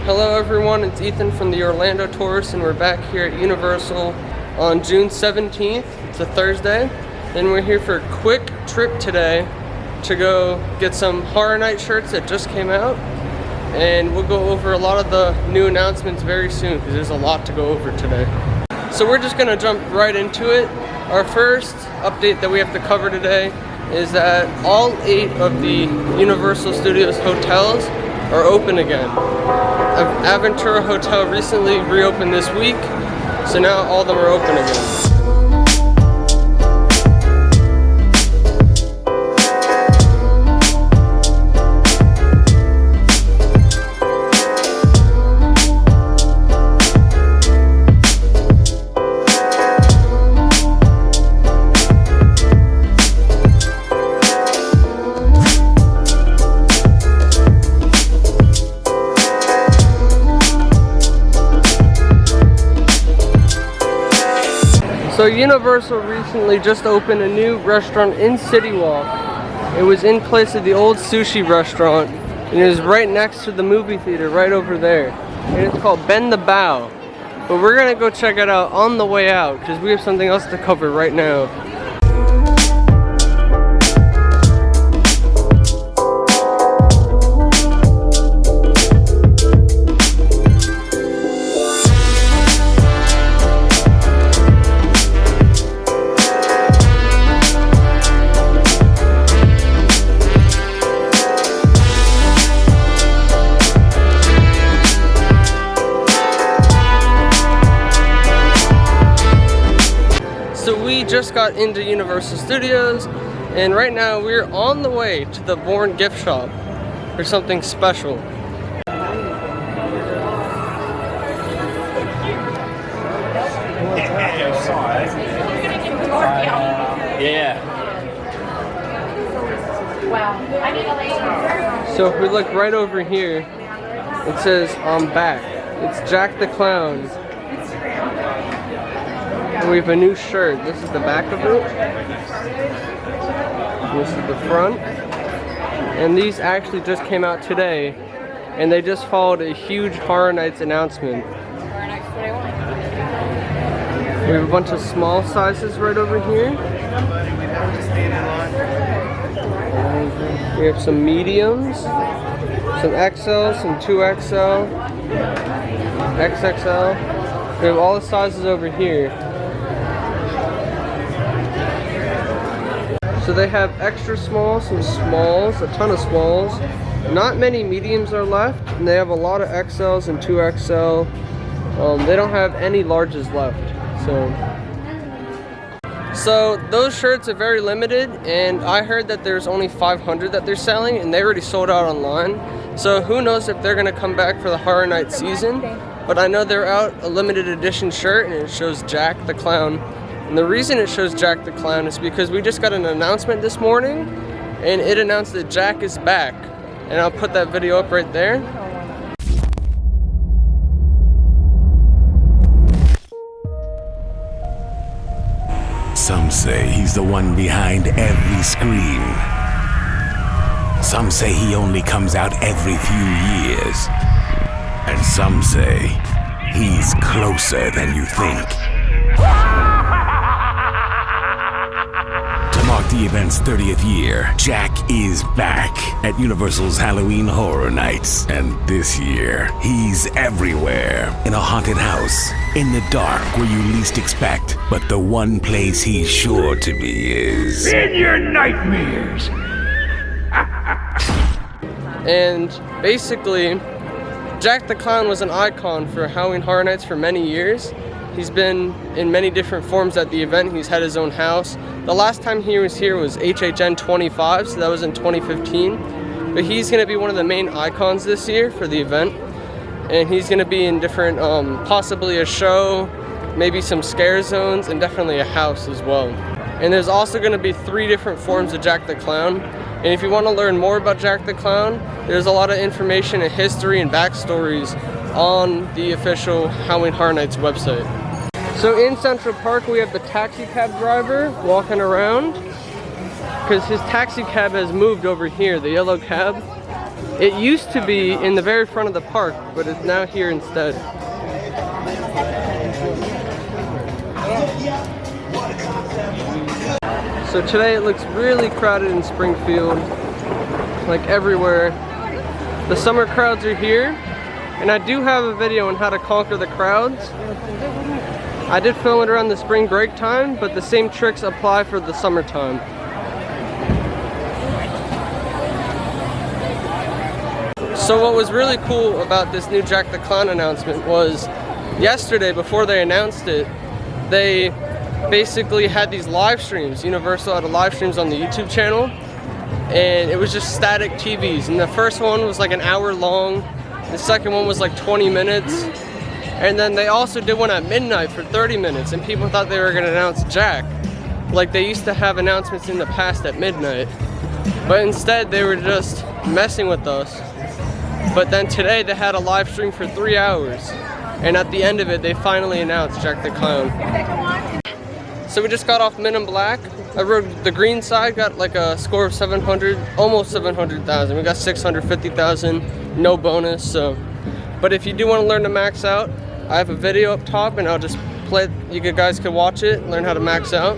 Hello everyone, it's Ethan from the Orlando Tourist, and we're back here at Universal on June 17th. It's a Thursday, and we're here for a quick trip today to go get some Horror Night shirts that just came out, and we'll go over a lot of the new announcements very soon because there's a lot to go over today. So we're just gonna jump right into it. Our first update that we have to cover today is that all 8 of the Universal Studios hotels are open again. Aventura Hotel recently reopened this week, so now all of them are open again. So Universal recently just opened a new restaurant in City Walk. It was in place of the old sushi restaurant, and it was right next to the movie theater right over there. And it's called Bend the Bow. But we're gonna go check it out on the way out because we have something else to cover right now. We just got into Universal Studios, and right now we're on the way to the Bourne gift shop for something special. So if we look right over here, it says I'm back. It's Jack the Clown. And we have a new shirt. This is the back of it. This is the front. And these actually just came out today, and they just followed a huge Horror Nights announcement. We have a bunch of small sizes right over here. And we have some mediums, some XL, some 2XL, XXL. We have all the sizes over here. So they have extra small, some smalls, a ton of smalls. Not many mediums are left, and they have a lot of XLs and 2XL. They don't have any larges left. So those shirts are very limited, and I heard that there's only 500 that they're selling, and they already sold out online. So who knows if they're gonna come back for the Horror Night season. But I know they're out a limited edition shirt, and it shows Jack the Clown. And the reason it shows Jack the Clown is because we just got an announcement this morning, and it announced that Jack is back. And I'll put that video up right there. Some say he's the one behind every scream. Some say he only comes out every few years. And some say he's closer than you think. To mark the event's 30th year, Jack is back at Universal's Halloween Horror Nights. And this year, he's everywhere. In a haunted house, in the dark where you least expect. But the one place he's sure to be is... in your nightmares! And basically, Jack the Clown was an icon for Halloween Horror Nights for many years. He's been in many different forms at the event. He's had his own house. The last time he was here was HHN30, so that was in 2015. But he's going to be one of the main icons this year for the event. And he's going to be in different, possibly a show, maybe some scare zones, and definitely a house as well. And there's also going to be 3 different forms of Jack the Clown. And if you want to learn more about Jack the Clown, there's a lot of information and history and backstories on the official Halloween Horror Nights website. So in Central Park, we have the taxi cab driver walking around because his taxi cab has moved over here, the yellow cab. It used to be in the very front of the park, but it's now here instead. So today it looks really crowded in Springfield, like everywhere. The summer crowds are here, and I do have a video on how to conquer the crowds. I did film it around the spring break time, but the same tricks apply for the summertime. So what was really cool about this new Jack the Clown announcement was yesterday, before they announced it, they basically had these live streams. Universal had live streams on the YouTube channel, and it was just static TVs. And the first one was like an hour long, the second one was like 20 minutes, and then they also did one at midnight for 30 minutes, and people thought they were going to announce Jack, like they used to have announcements in the past at midnight. But instead they were just messing with us. But then today they had a live stream for 3 hours, and at the end of it they finally announced Jack the Clown. So we just got off Men in Black. I rode the green side, got like a score of 700, almost 700,000. We got 650,000, no bonus. So, but if you do want to learn to max out, I have a video up top, and I'll just play it. You guys can watch it, learn how to max out.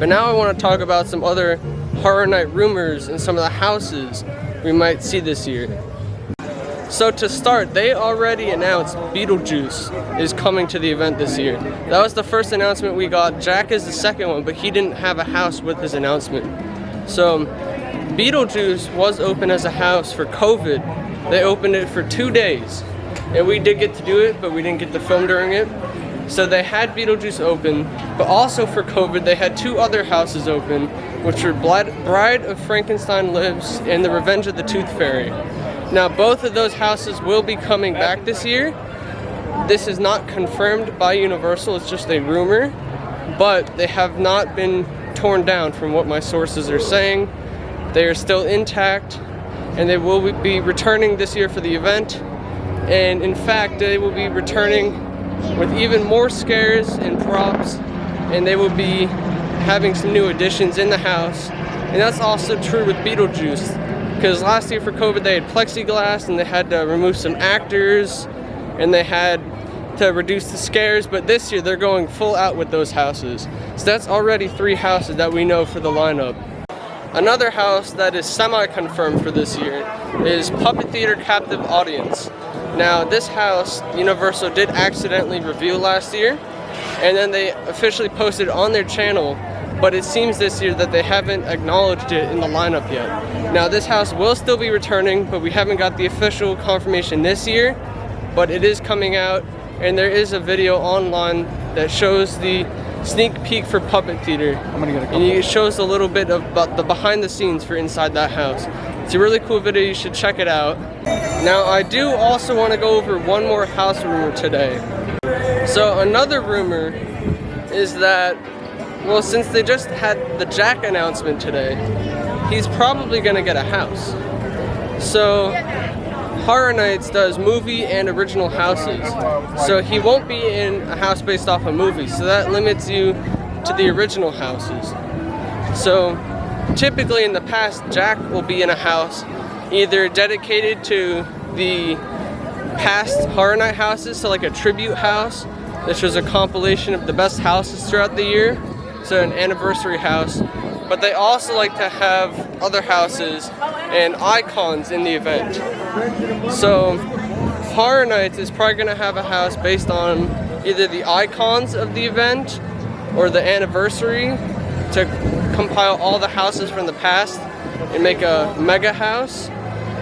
But now I want to talk about some other Horror Night rumors and some of the houses we might see this year. So to start, they already announced Beetlejuice is coming to the event this year. That was the first announcement we got. Jack is the second one, but he didn't have a house with his announcement. So Beetlejuice was open as a house for COVID. They opened it for 2 days, and we did get to do it, but we didn't get to film during it. So they had Beetlejuice open, but also for COVID they had 2 other houses open, which were Bride of Frankenstein Lives and The Revenge of the Tooth Fairy. Now both of those houses will be coming back this year. This is not confirmed by Universal, it's just a rumor, but they have not been torn down from what my sources are saying. They are still intact, and they will be returning this year for the event. And in fact, they will be returning with even more scares and props, and they will be having some new additions in the house. And that's also true with Beetlejuice, because last year for COVID they had plexiglass, and they had to remove some actors, and they had to reduce the scares, but this year they're going full out with those houses. So that's already 3 houses that we know for the lineup. Another house that is semi-confirmed for this year is Puppet Theater Captive Audience. Now this house, Universal did accidentally reveal last year, and then they officially posted it on their channel, but it seems this year that they haven't acknowledged it in the lineup yet. Now this house will still be returning, but we haven't got the official confirmation this year, but it is coming out, and there is a video online that shows the sneak peek for Puppet Theater, and it shows a little bit about the behind the scenes for inside that house. It's a really cool video, you should check it out. Now I do also want to go over one more house rumor today. So another rumor is that, well, since they just had the Jack announcement today, he's probably gonna get a house. So Horror Nights does movie and original houses, so he won't be in a house based off a movie, so that limits you to the original houses. So typically in the past, Jack will be in a house either dedicated to the past Horror Night houses, so like a tribute house, which was a compilation of the best houses throughout the year, so an anniversary house. But they also like to have other houses and icons in the event. So Horror Nights is probably going to have a house based on either the icons of the event or the anniversary, to compile all the houses from the past and make a mega house.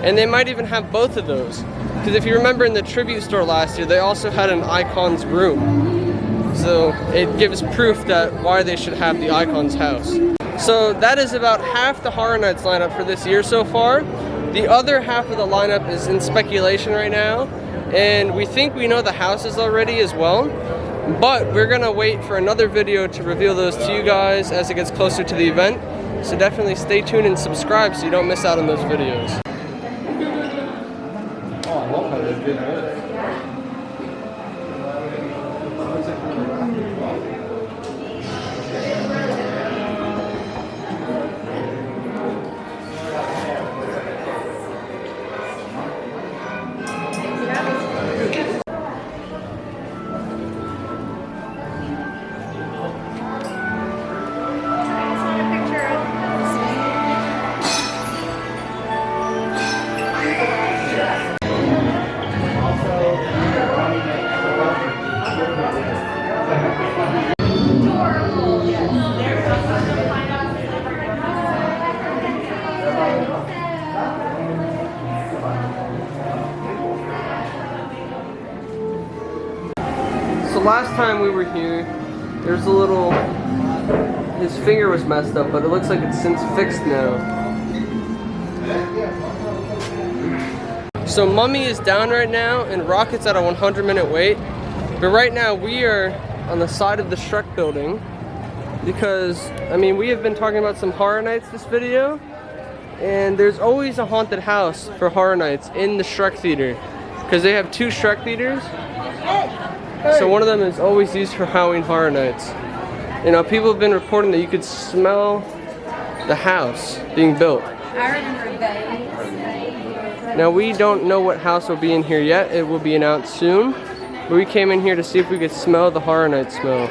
And they might even have both of those, because if you remember in the tribute store last year, they also had an icons room. So it gives proof that why they should have the icons house. So that is about half the Horror Nights lineup for this year so far. The other half of the lineup is in speculation right now, and we think we know the houses already as well, but we're gonna wait for another video to reveal those to you guys as it gets closer to the event. So definitely stay tuned and subscribe so you don't miss out on those videos. Oh, I love how they did this. So last time we were here, there's a little, his finger was messed up, but it looks like it's since fixed now. So Mummy is down right now and Rocket's at a 100-minute wait. But right now we are on the side of the Shrek building because, I mean, we have been talking about some Horror Nights this video, and there's always a haunted house for Horror Nights in the Shrek theater because they have 2 Shrek theaters. So one of them is always used for Halloween Horror Nights. You know, people have been reporting that you could smell the house being built. I remember that. Now we don't know what house will be in here yet. It will be announced soon. But we came in here to see if we could smell the Horror Night smell.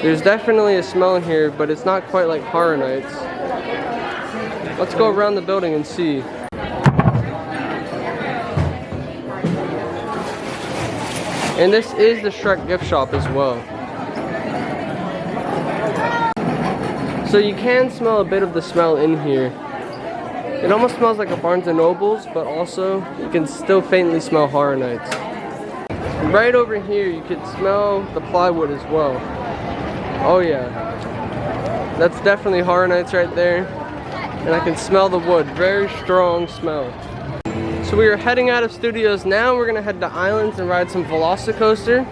There's definitely a smell in here, but it's not quite like Horror Nights. Let's go around the building and see. And this is the Shrek gift shop as well. So you can smell a bit of the smell in here. It almost smells like a Barnes & Noble's, but also you can still faintly smell Horror Nights. Right over here you can smell the plywood as well. Oh yeah. That's definitely Horror Nights right there. And I can smell the wood. Very strong smell. So we are heading out of studios now. We're gonna head to Islands and ride some Velocicoaster.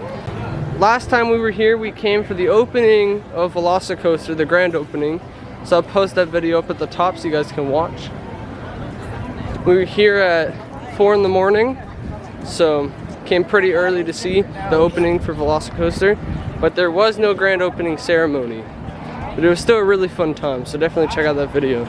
Last time we were here, we came for the opening of Velocicoaster, the grand opening. So I'll post that video up at the top so you guys can watch. We were here at 4 in the morning, so came pretty early to see the opening for Velocicoaster, but there was no grand opening ceremony. But it was still a really fun time, so definitely check out that video.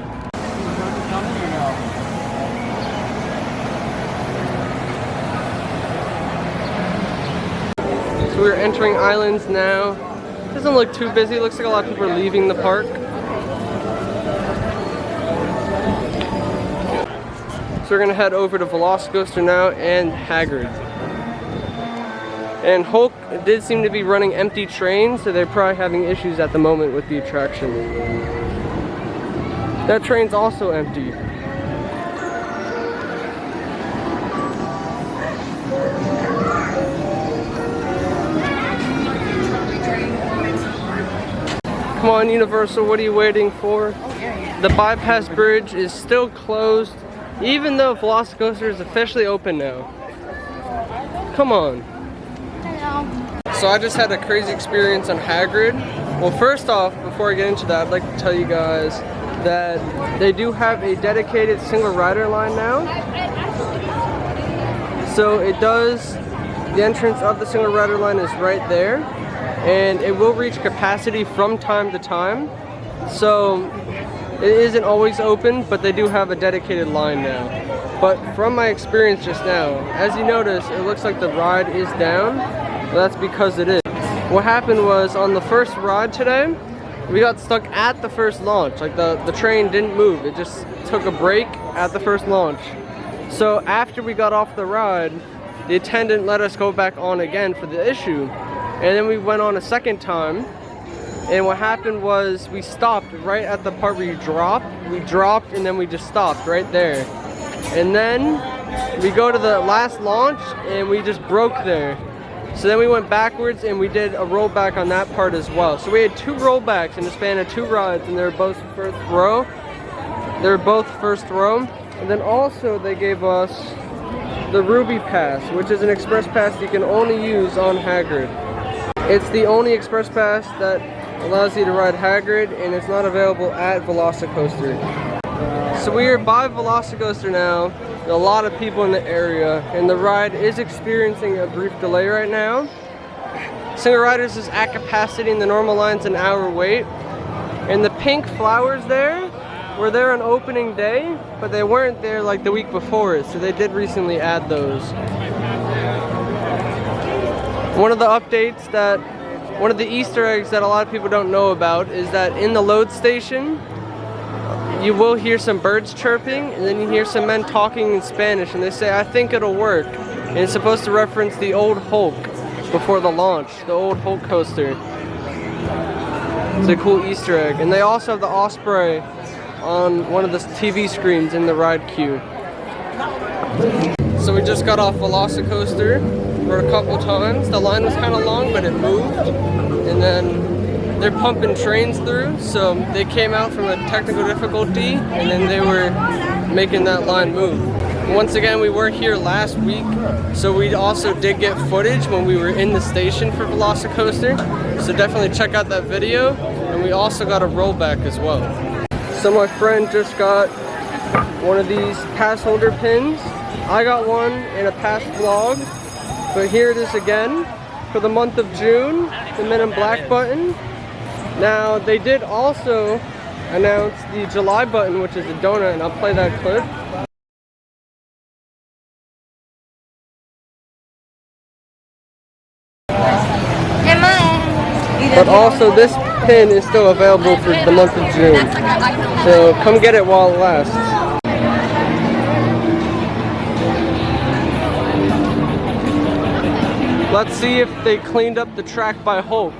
So we're entering Islands now. Doesn't look too busy, it looks like a lot of people are leaving the park. So we're gonna head over to Velocicoaster now and Hagrid. And Hulk did seem to be running empty trains, so they're probably having issues at the moment with the attraction. That train's also empty. Come on, Universal, what are you waiting for? The bypass bridge is still closed, even though Velocicoaster is officially open now. Come on. So I just had a crazy experience on Hagrid. Well, first off, before I get into that, I'd like to tell you guys that they do have a dedicated single rider line now. So it does, the entrance of the single rider line is right there, and it will reach capacity from time to time. So it isn't always open, but they do have a dedicated line now. But from my experience just now, as you notice, it looks like the ride is down. Well, that's because it is. What happened was, on the first ride today, we got stuck at the first launch. Like the train didn't move. It just took a break at the first launch. So after we got off the ride, the attendant let us go back on again for the issue. And then we went on a second time. And what happened was we stopped right at the part where you drop. We dropped and then we just stopped right there. And then we go to the last launch and we just broke there. So then we went backwards and we did a rollback on that part as well. So we had 2 rollbacks in the span of 2 rides, and they were both first row. And then also they gave us the Ruby Pass, which is an express pass you can only use on Hagrid. It's the only express pass that allows you to ride Hagrid, and it's not available at Velocicoaster. So we are by Velocicoaster now. A lot of people in the area, and the ride is experiencing a brief delay right now. Single riders is at capacity, and the normal line's an hour wait. And the pink flowers there were there on opening day, but they weren't there like the week before it, so they did recently add those. One of the updates that, one of the Easter eggs that a lot of people don't know about is that in the load station, you will hear some birds chirping, and then you hear some men talking in Spanish, and they say, "I think it'll work." And it's supposed to reference the old Hulk before the launch, the old Hulk coaster. It's a cool Easter egg. And they also have the Osprey on one of the TV screens in the ride queue. So we just got off Velocicoaster. for a couple times. The line was kind of long, but it moved. And then they're pumping trains through, so they came out from a technical difficulty, and then they were making that line move. Once again, we were here last week, so we also did get footage when we were in the station for Velocicoaster. So definitely check out that video, and we also got a rollback as well. So my friend just got one of these pass holder pins. I got one in a past vlog, but here it is again for the month of June, the Men in Black button. Now they did also announce the July button, which is a donut, and I'll play that clip. But also this pin is still available for the month of June, so come get it while it lasts. Let's see if they cleaned up the track by Hulk.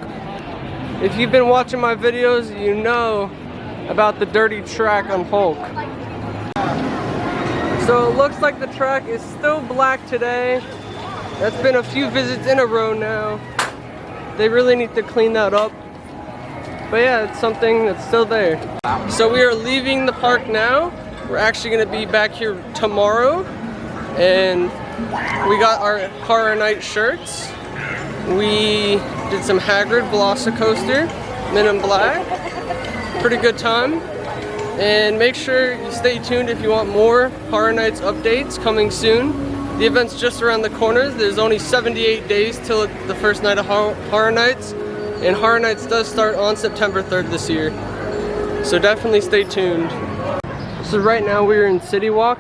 If you've been watching my videos, you know about the dirty track on Hulk. So it looks like the track is still black today. That's been a few visits in a row now. They really need to clean that up. But yeah, it's something that's still there. So we are leaving the park now. We're actually gonna be back here tomorrow. And we got our Horror Night shirts. We did some Hagrid Velocicoaster, Men in Black. Pretty good time. And make sure you stay tuned if you want more Horror Nights updates coming soon. The event's just around the corner. There's only 78 days till the first night of Horror Nights. And Horror Nights does start on September 3rd this year. So definitely stay tuned. So right now we're in City Walk,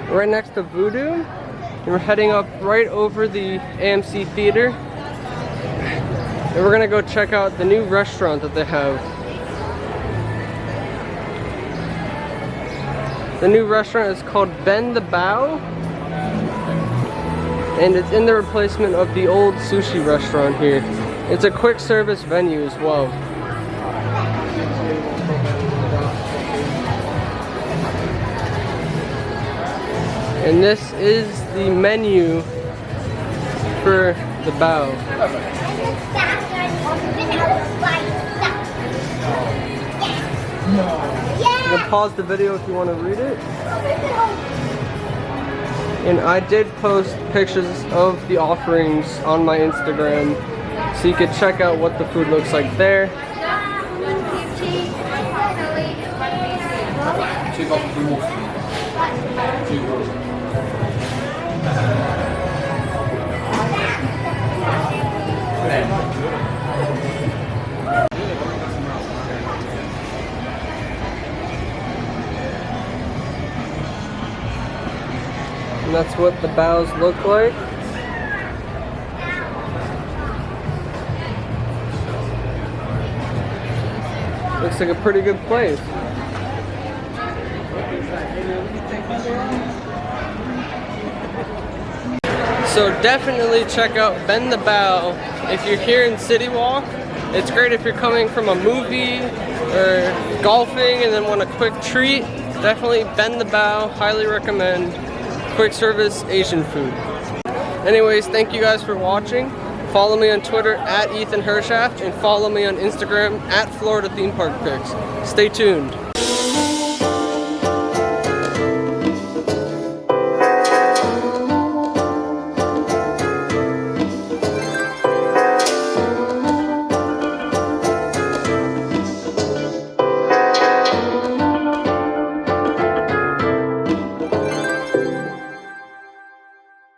right next to Voodoo. And we're heading up right over the AMC Theater. And we're gonna go check out the new restaurant that they have. The new restaurant is called Bend the Bow. And it's in the replacement of the old sushi restaurant here. It's a quick service venue as well. And this is the menu for the Bow. You can pause the video if you want to read it. And I did post pictures of the offerings on my Instagram, so you can check out what the food looks like there. And that's what the bows look like. Looks like a pretty good place. So definitely check out Bend the Bow if you're here in City Walk. It's great if you're coming from a movie or golfing and then want a quick treat. Definitely Bend the Bow, highly recommend. Quick service Asian food. Anyways, thank you guys for watching. Follow me on Twitter @EthanHershaft and follow me on Instagram @FloridaThemeParkPics. Stay tuned.